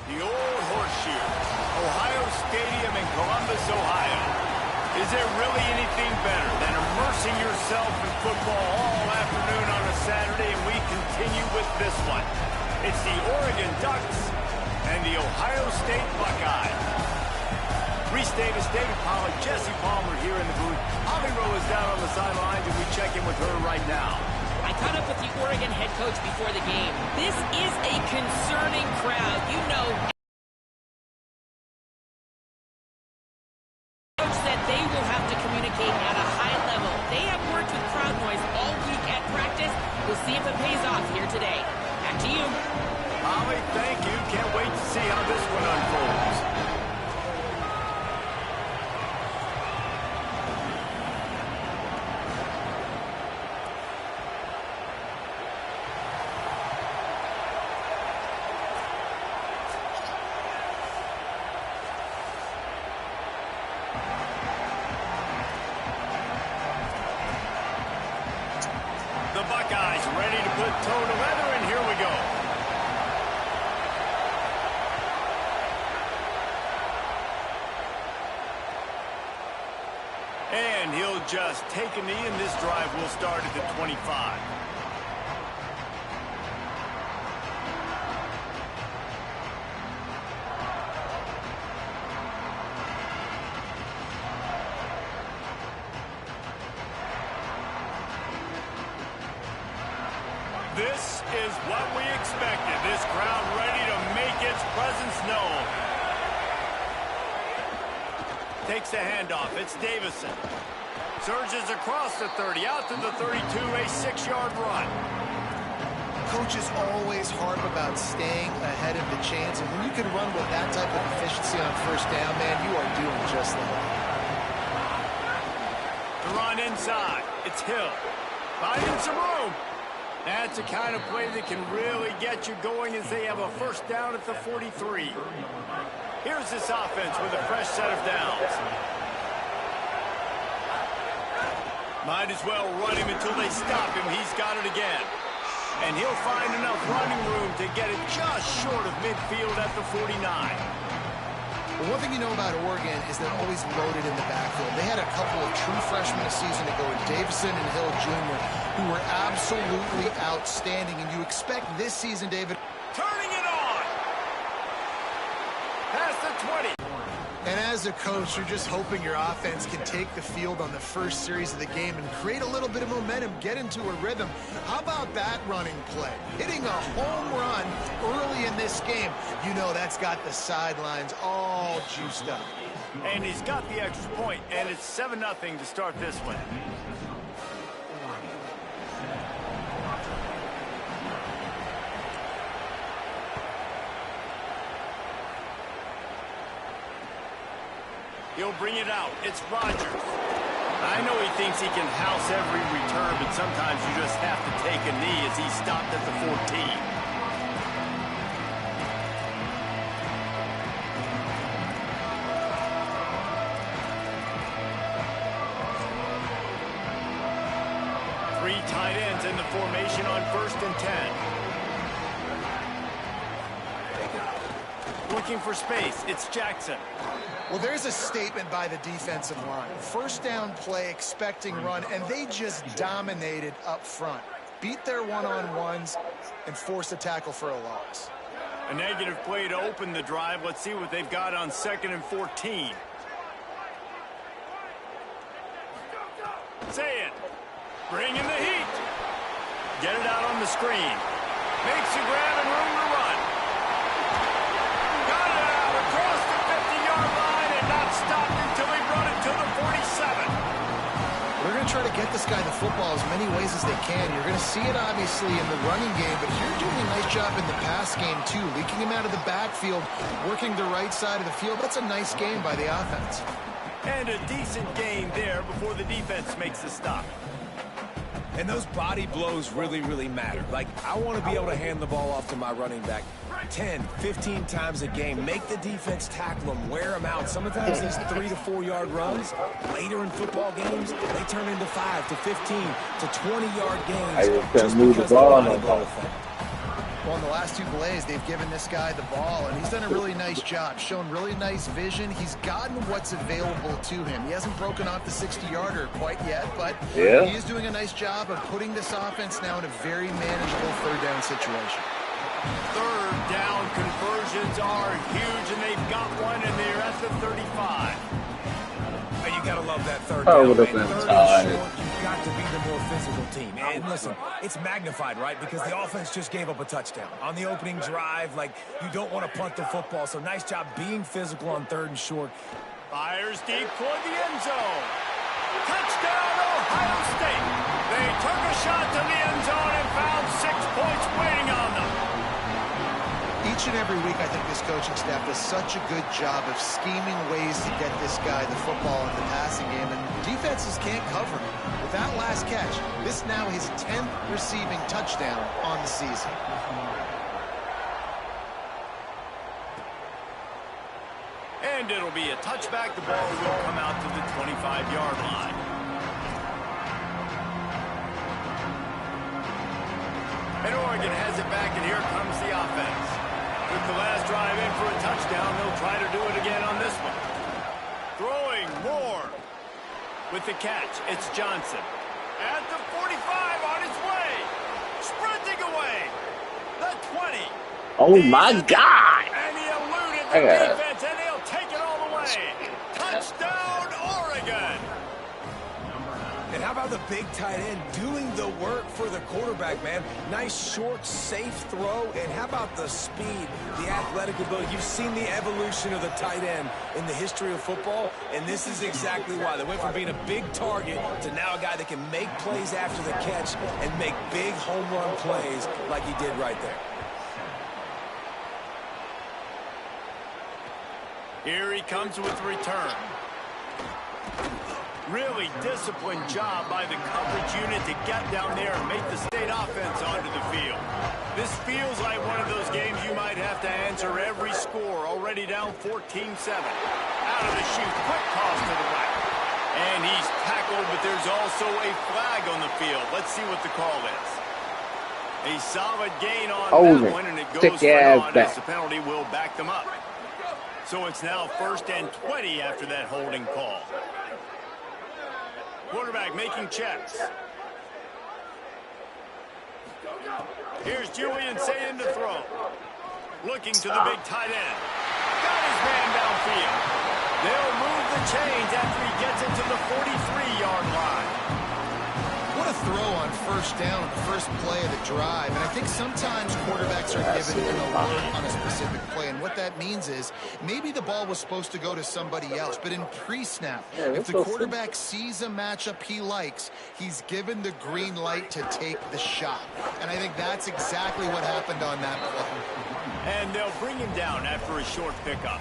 The old horseshoe, Ohio Stadium in Columbus, Ohio. Is there really anything better than immersing yourself in football all afternoon on a Saturday? And we continue with this one. It's the Oregon Ducks and the Ohio State Buckeyes. Reese Davis, David Pollack, Jesse Palmer here in the booth. Holly Rowe is down on the sidelines, and we check in with her right now. I caught up with the Oregon head coach before the game. This is a concerning crowd. You know, coach said they will have to communicate at a high level. They have worked with crowd noise all week at practice. We'll see if it pays off here today. Back to you. Holly, thank you. Can't wait to see how this one unfolds. The Buckeyes ready to put toe to leather, and here we go. And he'll just take a knee, and this drive will start at the 25. This is what we expected. This crowd ready to make its presence known. Takes the handoff. It's Davison. Surges across the 30, out to the 32, a 6-yard run. Coach is always hard about staying ahead of the chains, and when you can run with that type of efficiency on first down, man, you are doing just that. The run inside. It's Hill. Finding some room. That's the kind of play that can really get you going as they have a first down at the 43. Here's this offense with a fresh set of downs. Might as well run him until they stop him. He's got it again. And he'll find enough running room to get it just short of midfield at the 49. Well, one thing you know about Oregon is they're always loaded in the backfield. They had a couple of true freshmen a season ago in Davison and Hill Jr., who were absolutely outstanding. And you expect this season, David. Turning it on. Past the 20. And as a coach, you're just hoping your offense can take the field on the first series of the game and create a little bit of momentum, get into a rhythm. How about that running play? Hitting a home run early in this game. You know that's got the sidelines all juiced up. And he's got the extra point, and it's 7-0 to start this one. He'll bring it out. It's Rodgers. I know he thinks he can house every return, but sometimes you just have to take a knee as he stopped at the 14. Three tight ends in the formation on 1st and 10. Looking for space. It's Jackson. Well, there's a statement by the defensive line. First down play, expecting run, and they just dominated up front. Beat their one-on-ones and forced a tackle for a loss. A negative play to open the drive. Let's see what they've got on 2nd and 14. Say it. Bring in the heat. Get it out on the screen. Makes a grab and room to run. Got it out across the 50-yard line and not stopped until he brought it to the 47. We're going to try to get this guy the football as many ways as they can. You're going to see it, obviously, in the running game, but you're doing a nice job in the pass game, too. Leaking him out of the backfield, working the right side of the field. That's a nice game by the offense. And a decent gain there before the defense makes the stop. And those body blows really, really matter. Like, I want to be able to hand the ball off to my running back 10, 15 times a game. Make the defense tackle them, wear them out. Sometimes these 3 to 4 yard runs, later in football games, they turn into 5 to 15 to 20-yard gains. Just move the ball on the ball effect. Well, in the last 2 plays, they've given this guy the ball, and he's done a really nice job, shown really nice vision. He's gotten what's available to him. He hasn't broken off the 60-yarder quite yet, but he is doing a nice job of putting this offense now in a very manageable third down situation. Third down conversions are huge, and they've got one, and they're at the 35. And you got to love that third down, man. Third and short, you've got to be the more physical team. And listen, it's magnified, right? Because the offense just gave up a touchdown. On the opening drive, like, you don't want to punt the football. So nice job being physical on third and short. Fires deep toward the end zone. Touchdown, Ohio State. They took a shot to the end zone and found 6 points waiting on them. Each and every week, I think this coaching staff does such a good job of scheming ways to get this guy the football in the passing game, and defenses can't cover him. With that last catch, this now his 10th receiving touchdown on the season. And it'll be a touchback. The ball will come out to the 25-yard line. And Oregon has it back, and here comes the offense. Took the last drive in for a touchdown. They'll try to do it again on this one. Throwing more with the catch. It's Johnson. At the 45 on his way. Sprinting away. The 20. Oh, my God. And he eluded the defense, and he'll take it all the way. Touchdown, Oregon. And how about the big tight end doing the work for the quarterback, man? Nice, short, safe throw. And how about the speed, the athletic ability? You've seen the evolution of the tight end in the history of football, and this is exactly why. They went from being a big target to now a guy that can make plays after the catch and make big home run plays like he did right there. Here he comes with the return. Really disciplined job by the coverage unit to get down there and make the state offense onto the field. This feels like one of those games you might have to answer every score. Already down 14-7. Out of the chute, quick toss to the right. And he's tackled, but there's also a flag on the field. Let's see what the call is. A solid gain on that one, and it goes right on as the penalty will back them up. So it's now 1st and 20 after that holding call. Quarterback making checks. Here's Julian Sayin to throw. Looking to the big tight end. Got his man downfield. They'll move the chains after he gets it to the 43-yard line. What a throw on 1st down on the first play of the drive. And I think sometimes quarterbacks are given an alert on a specific play. And what that means is maybe the ball was supposed to go to somebody else. But in pre-snap, if the quarterback sees a matchup he likes, he's given the green light to take the shot. And I think that's exactly what happened on that play. And they'll bring him down after a short pickup.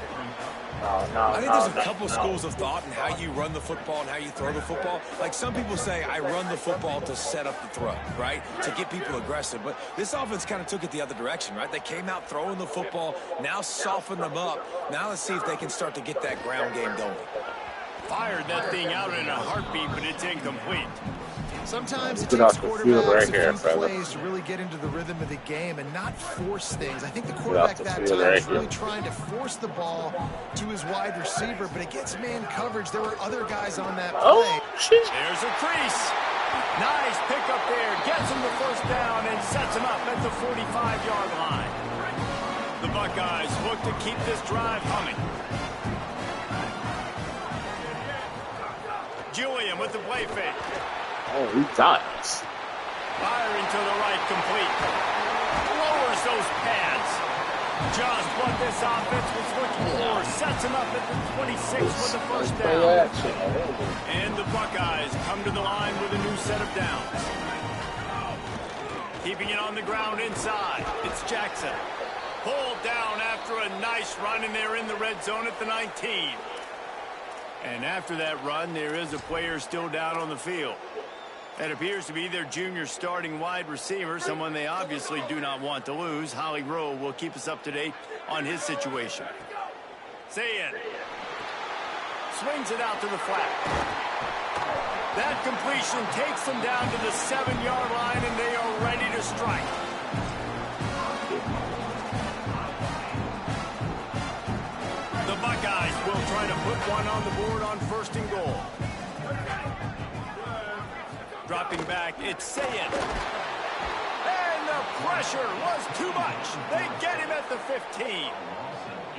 I think there's a couple schools of thought in how you run the football and how you throw the football. Like, some people say, I run the football to set up the throw, right? To get people aggressive. But this offense kind of took it the other direction, right? They came out throwing the football, now soften them up. Now let's see if they can start to get that ground game going. Fired that thing out in a heartbeat, but it's incomplete. Sometimes it takes quarterbacks a few plays to really get into the rhythm of the game and not force things. I think the quarterback that time is really trying to force the ball to his wide receiver, but it gets man coverage. There were other guys on that play. There's a crease. Nice pickup there. Gets him the 1st down and sets him up at the 45-yard line. The Buckeyes look to keep this drive humming. Julian with the play fake. Oh, he does. Firing to the right, complete. Lowers those pads. Just what this offense was looking for. Sets him up at the 26 with the first down. And the Buckeyes come to the line with a new set of downs. Keeping it on the ground inside. It's Jackson. Pulled down after a nice run, and they're in the red zone at the 19. And after that run, there is a player still down on the field. That appears to be their junior starting wide receiver, someone they obviously do not want to lose. Holly Rowe will keep us up to date on his situation. Sayin swings it out to the flat. That completion takes them down to the 7-yard line, and they are ready to strike. The Buckeyes will try to put one on the board on 1st and goal. Dropping back, it's Sayin. And the pressure was too much. They get him at the 15.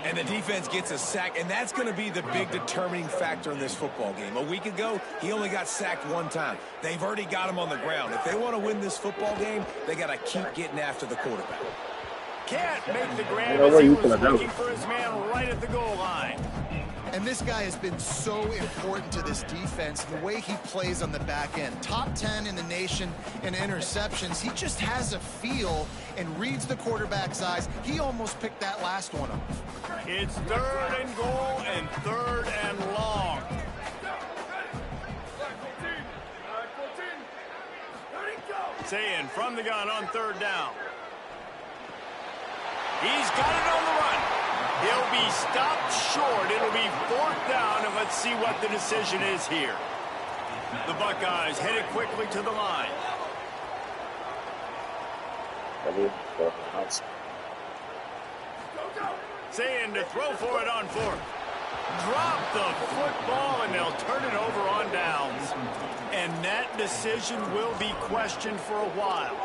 And the defense gets a sack, and that's going to be the big determining factor in this football game. A week ago, he only got sacked one time. They've already got him on the ground. If they want to win this football game, they got to keep getting after the quarterback. Can't make the grab as he was looking for his man right at the goal line. And this guy has been so important to this defense, the way he plays on the back end. Top 10 in the nation in interceptions. He just has a feel and reads the quarterback's eyes. He almost picked that last one up. It's 3rd and goal and 3rd and long. Sayin from the gun on 3rd down. He's got it on the run. He'll be stopped short. It'll be 4th down, and let's see what the decision is here. The Buckeyes headed quickly to the line. Sayin to throw for it on 4th. Drop the football, and they'll turn it over on downs. And that decision will be questioned for a while.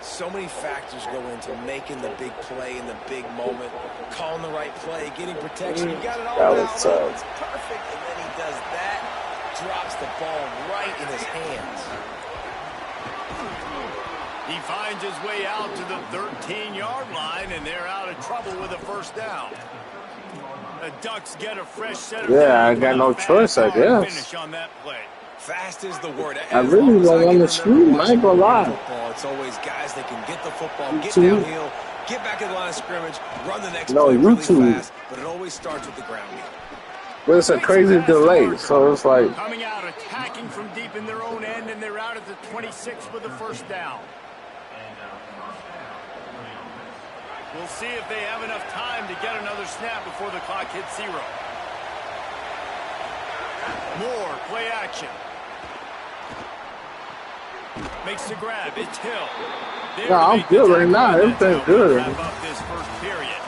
So many factors go into making the big play in the big moment, calling the right play, getting protection. You got it all down. It's perfect, and then he does that, drops the ball right in his hands. He finds his way out to the 13-yard line, and they're out of trouble with a 1st down. The Ducks get a fresh set of I got no choice, I guess. Finish on that play. Fast is the word. I really don't want to scream. I ain't gonna lie. It's always guys that can get the football, get downhill, get back in the line of scrimmage, run the next play really fast, but it always starts with the ground game. But it's a crazy delay, so it's like... Coming out, attacking from deep in their own end, and they're out at the 26 with the 1st down. We'll see if they have enough time to get another snap before the clock hits 0. More play action. Makes the grab. It's Hill. No, I'm good right now. Everything's good. Wrap up this 1st period.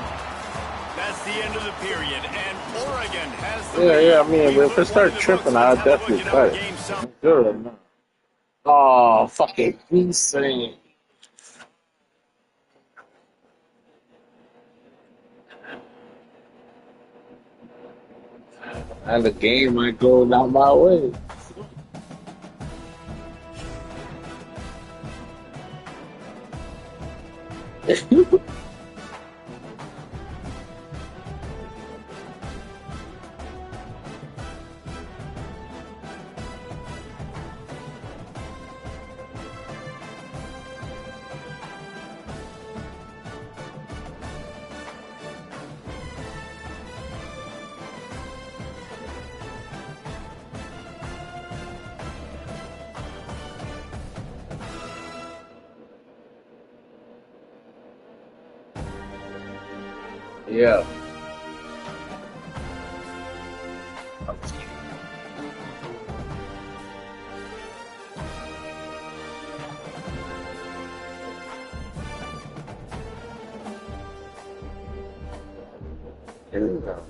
That's the end of the period, and Oregon has the lead. I mean, if it starts tripping, I'll definitely cut. I'm good right now. Oh, fucking insane. And the game might go down my way. Yeah. Here we go.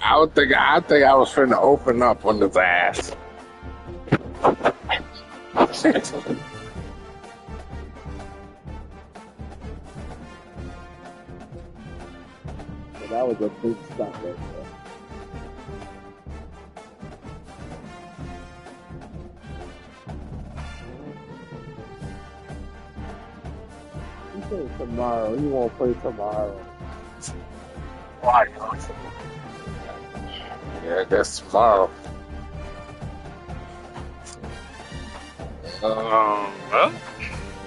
I think I was finna open up on his ass. That was a big stop right there. He said tomorrow. He won't play tomorrow. Why? Yeah, I guess tomorrow. Well,